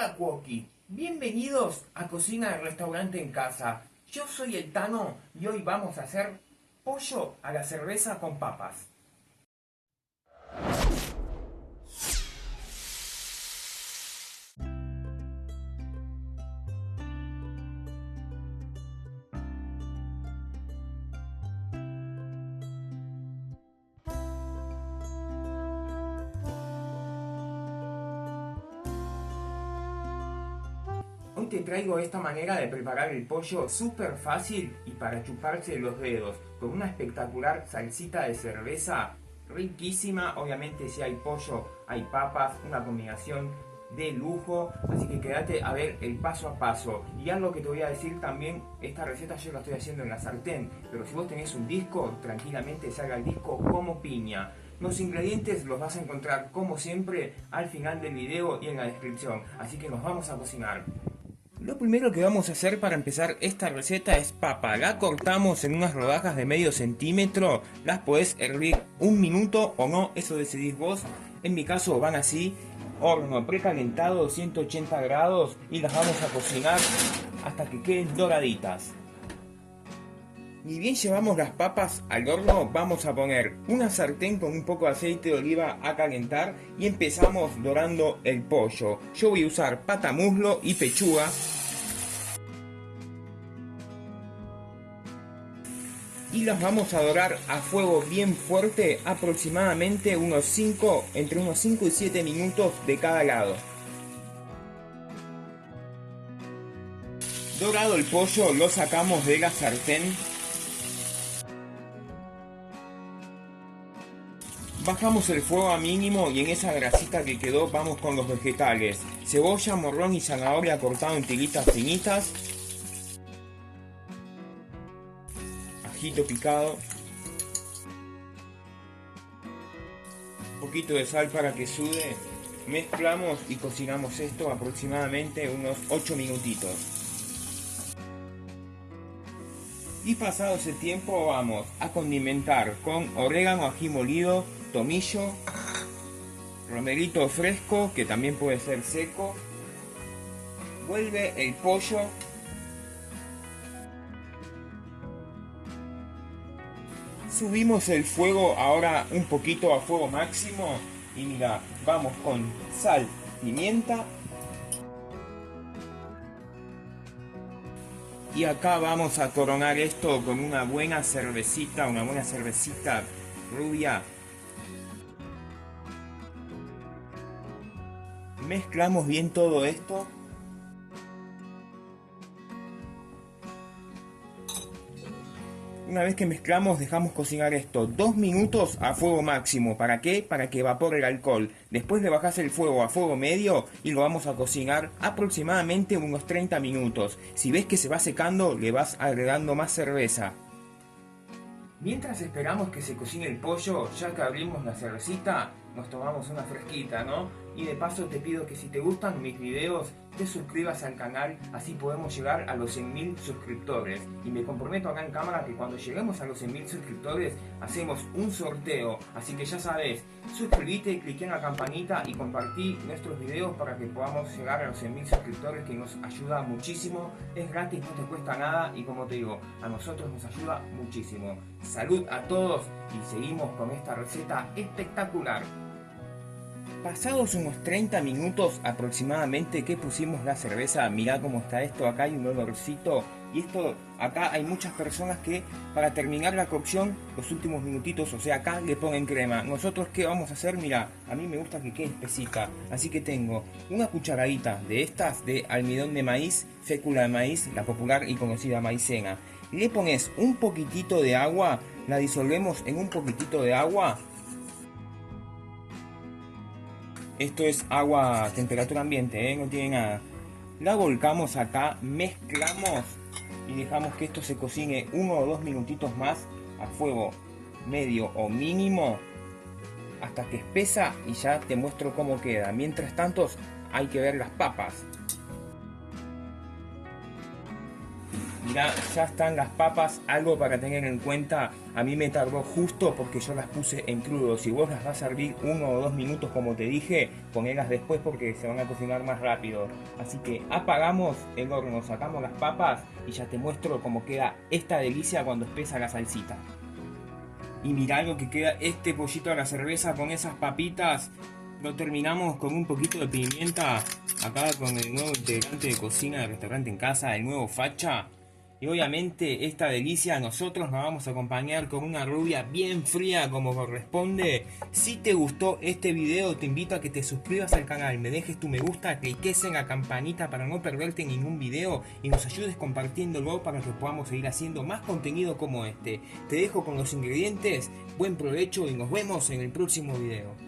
Hola Cuoqui, bienvenidos a Cocina del Restaurante en Casa. Yo soy el Tano y hoy vamos a hacer pollo a la cerveza con papas. Hoy te traigo esta manera de preparar el pollo súper fácil y para chuparse los dedos, con una espectacular salsita de cerveza riquísima. Obviamente si hay pollo, hay papas, una combinación de lujo, así que quédate a ver el paso a paso. Y algo que te voy a decir también, esta receta yo la estoy haciendo en la sartén, pero si vos tenés un disco, tranquilamente salga el disco como piña. Los ingredientes los vas a encontrar como siempre al final del video y en la descripción, así que nos vamos a cocinar. Lo primero que vamos a hacer para empezar esta receta es papa. La cortamos en unas rodajas de medio centímetro. Las podés hervir un minuto o no, eso decidís vos. En mi caso van así. Horno precalentado 180 grados y las vamos a cocinar hasta que queden doraditas. Ni bien llevamos las papas al horno, vamos a poner una sartén con un poco de aceite de oliva a calentar y empezamos dorando el pollo. Yo voy a usar pata, muslo y pechuga. Y las vamos a dorar a fuego bien fuerte, aproximadamente entre unos 5 y 7 minutos de cada lado. Dorado el pollo, lo sacamos de la sartén. Bajamos el fuego a mínimo y en esa grasita que quedó vamos con los vegetales. Cebolla, morrón y zanahoria cortado en tiritas finitas. Ajito picado. Un poquito de sal para que sude. Mezclamos y cocinamos esto aproximadamente unos 8 minutitos. Y pasado ese tiempo vamos a condimentar con orégano, ají molido, tomillo, romerito fresco, que también puede ser seco. Vuelve el pollo. Subimos el fuego ahora un poquito a fuego máximo. Y mira, vamos con sal, pimienta. Y acá vamos a coronar esto con una buena cervecita rubia. Mezclamos bien todo esto. Una vez que mezclamos, dejamos cocinar esto 2 minutos a fuego máximo. ¿Para qué? Para que evapore el alcohol. Después le bajás el fuego a fuego medio y lo vamos a cocinar aproximadamente unos 30 minutos. Si ves que se va secando, le vas agregando más cerveza. Mientras esperamos que se cocine el pollo, ya que abrimos la cervecita, nos tomamos una fresquita, ¿no? Y de paso te pido que si te gustan mis videos, te suscribas al canal, así podemos llegar a los 100.000 suscriptores. Y me comprometo acá en cámara que cuando lleguemos a los 100.000 suscriptores, hacemos un sorteo. Así que ya sabes, suscríbete, clique en la campanita y compartí nuestros videos para que podamos llegar a los 100.000 suscriptores, que nos ayuda muchísimo. Es gratis, no te cuesta nada y como te digo, a nosotros nos ayuda muchísimo. Salud a todos y seguimos con esta receta espectacular. Pasados unos 30 minutos aproximadamente que pusimos la cerveza, mirá cómo está esto, acá hay un olorcito. Y esto, acá hay muchas personas que para terminar la cocción, los últimos minutitos, o sea acá le ponen crema. Nosotros ¿qué vamos a hacer? Mirá, a mí me gusta que quede espesita. Así que tengo una cucharadita de estas de almidón de maíz, fécula de maíz, la popular y conocida maicena. Le pones un poquitito de agua, la disolvemos en un poquitito de agua. Esto es agua a temperatura ambiente, no tiene nada. La volcamos acá, mezclamos y dejamos que esto se cocine 1 o 2 minutitos más a fuego medio o mínimo hasta que espesa y ya te muestro cómo queda. Mientras tanto hay que ver las papas. Mirá, ya están las papas, algo para tener en cuenta. A mí me tardó justo porque yo las puse en crudo. Si vos las vas a servir 1 o 2 minutos como te dije, ponelas después porque se van a cocinar más rápido. Así que apagamos el horno, sacamos las papas y ya te muestro cómo queda esta delicia cuando espesa la salsita. Y mirá lo que queda este pollito a la cerveza con esas papitas. Lo terminamos con un poquito de pimienta. Acá con el nuevo integrante de cocina del restaurante en casa, el nuevo Facha. Y obviamente esta delicia nosotros nos vamos a acompañar con una rubia bien fría como corresponde. Si te gustó este video te invito a que te suscribas al canal, me dejes tu me gusta, cliques en la campanita para no perderte ningún video y nos ayudes compartiéndolo para que podamos seguir haciendo más contenido como este. Te dejo con los ingredientes, buen provecho y nos vemos en el próximo video.